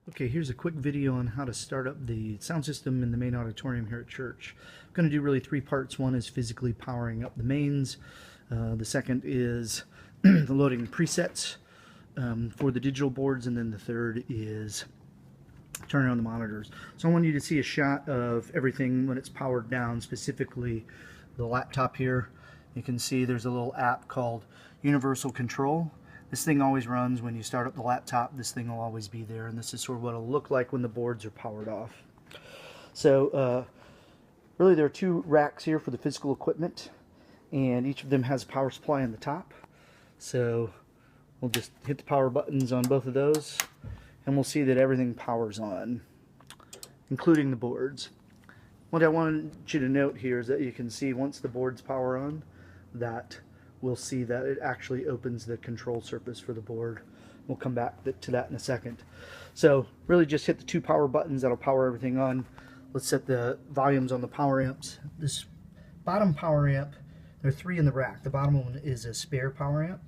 Okay, here's a quick video on how to start up the sound system in the main auditorium here at church. I'm going to do really three parts. One is physically powering up the mains. The second is the loading presets for the digital boards, and then the third is turning on the monitors. So I want you to see a shot of everything when it's powered down, specifically the laptop here. You can see there's a little app called Universal Control. This thing always runs when you start up the laptop. This thing will always be there, and this is sort of what it'll look like when the boards are powered off. So really there are two racks here for the physical equipment, and each of them has a power supply on the top. So we'll just hit the power buttons on both of those, and we'll see that everything powers on, including the boards. What I wanted you to note here is that you can see once the boards power on, that we'll see that it actually opens the control surface for the board. We'll come back to that in a second. So really just hit the two power buttons that'll power everything on. Let's set the volumes on the power amps. This bottom power amp, there are three in the rack. The bottom one is a spare power amp.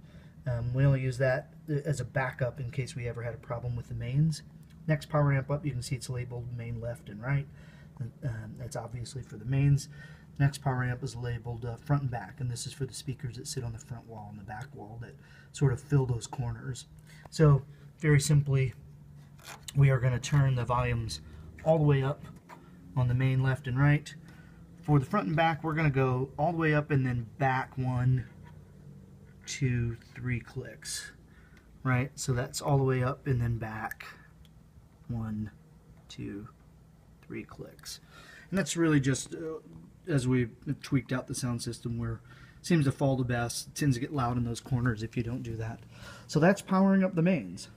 We only use that as a backup in case we ever had a problem with the mains. Next power amp up, you can see it's labeled main left and right. That's obviously for the mains. Next power amp is labeled front and back, and this is for the speakers that sit on the front wall and the back wall that sort of fill those corners. So very simply, we are going to turn the volumes all the way up on the main left and right. For the front and back, we're going to go all the way up and then back 1, 2, 3 clicks. Right? So that's all the way up and then back 1, 2, 3 clicks. And that's really just as we've tweaked out the sound system where it seems to fall the best. It tends to get loud in those corners if you don't do that. So that's powering up the mains.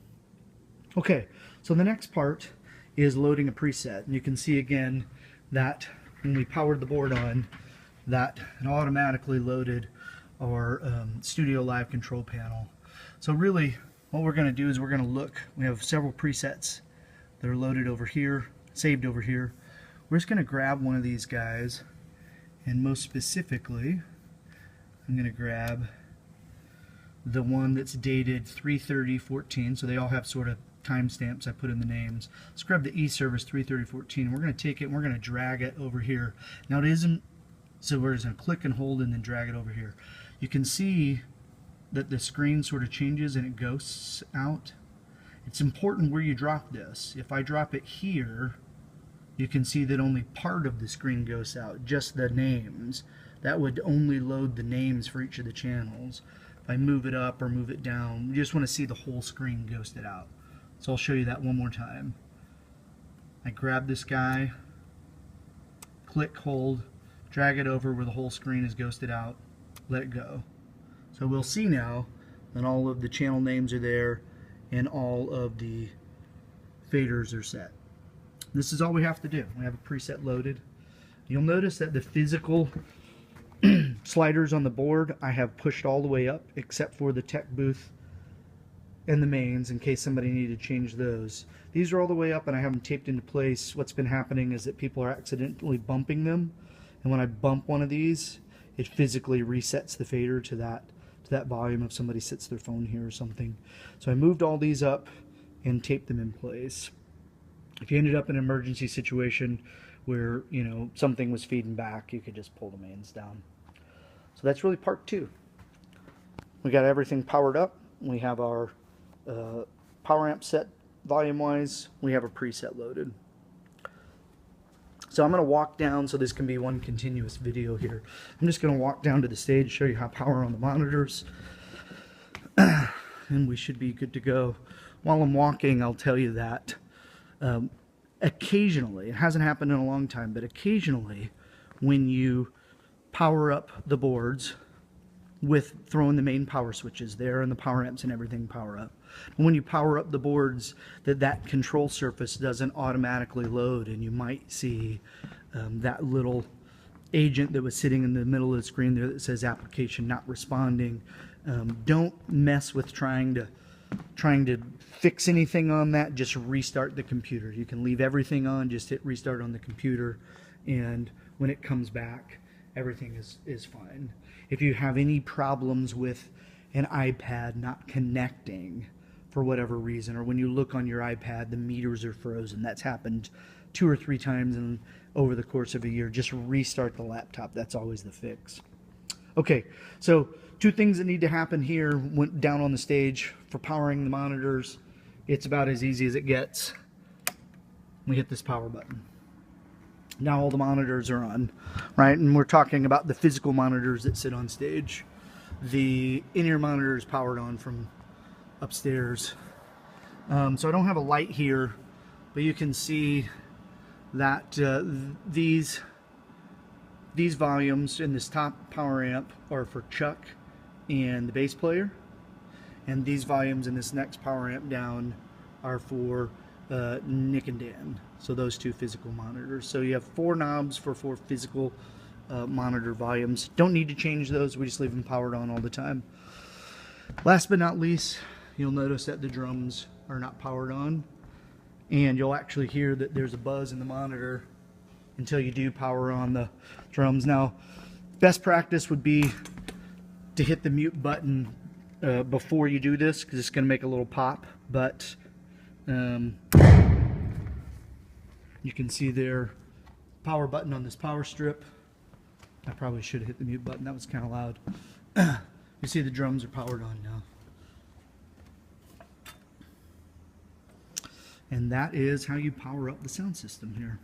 Okay, so the next part is loading a preset. And you can see again that when we powered the board on, that it automatically loaded our Studio Live control panel. So really what we're going to do is we're going to look. We have several presets that are loaded over here, saved over here. We're just going to grab one of these guys, and most specifically I'm going to grab the one that's dated 3/30/14, so they all have sort of timestamps I put in the names. Let's grab the eService 3/30/14, and we're going to take it and we're going to drag it over here. Now it isn't, so we're just going to click and hold and then drag it over here. You can see that the screen sort of changes and it ghosts out. It's important where you drop this. If I drop it here, you can see that only part of the screen goes out, just the names. That would only load the names for each of the channels. If I move it up or move it down, we just want to see the whole screen ghosted out. So I'll show you that one more time. I grab this guy, click, hold, drag it over where the whole screen is ghosted out, let it go. So we'll see now that all of the channel names are there and all of the faders are set. This is all we have to do. We have a preset loaded. You'll notice that the physical sliders on the board I have pushed all the way up except for the tech booth and the mains in case somebody needed to change those. These are all the way up and I have them taped into place. What's been happening is that people are accidentally bumping them, and when I bump one of these, it physically resets the fader to that volume if somebody sits their phone here or something. So I moved all these up and taped them in place. If you ended up in an emergency situation where, you know, something was feeding back, you could just pull the mains down. So that's really part two. We got everything powered up. We have our power amp set volume-wise. We have a preset loaded. So I'm going to walk down so this can be one continuous video here. I'm just going to walk down to the stage, show you how power on the monitors, and we should be good to go. While I'm walking, I'll tell you that occasionally, it hasn't happened in a long time, but occasionally when you power up the boards with throwing the main power switches there and the power amps and everything power up, and when you power up the boards, that control surface doesn't automatically load, and you might see that little agent that was sitting in the middle of the screen there that says application not responding. Don't mess with trying to fix anything on that. Just restart the computer. You can leave everything on, just hit restart on the computer, and when it comes back, everything is fine. If you have any problems with an iPad not connecting, for whatever reason, or when you look on your iPad, the meters are frozen. That's happened 2 or 3 times over the course of a year. Just restart the laptop. That's always the fix. Okay, so 2 things that need to happen here down on the stage for powering the monitors. It's about as easy as it gets. We hit this power button. Now all the monitors are on, right? And we're talking about the physical monitors that sit on stage. The in-ear monitor is powered on from upstairs. So I don't have a light here, but you can see that these volumes in this top power amp are for Chuck and the bass player, and these volumes in this next power amp down are for Nick and Dan. So those 2 physical monitors. So you have 4 knobs for 4 physical monitor volumes. Don't need to change those. We just leave them powered on all the time. Last but not least, you'll notice that the drums are not powered on, and you'll actually hear that there's a buzz in the monitor until you do power on the drums. Now, best practice would be to hit the mute button before you do this, because it's going to make a little pop, but you can see there, power button on this power strip. I probably should have hit the mute button. That was kind of loud. You see the drums are powered on now. And that is how you power up the sound system here.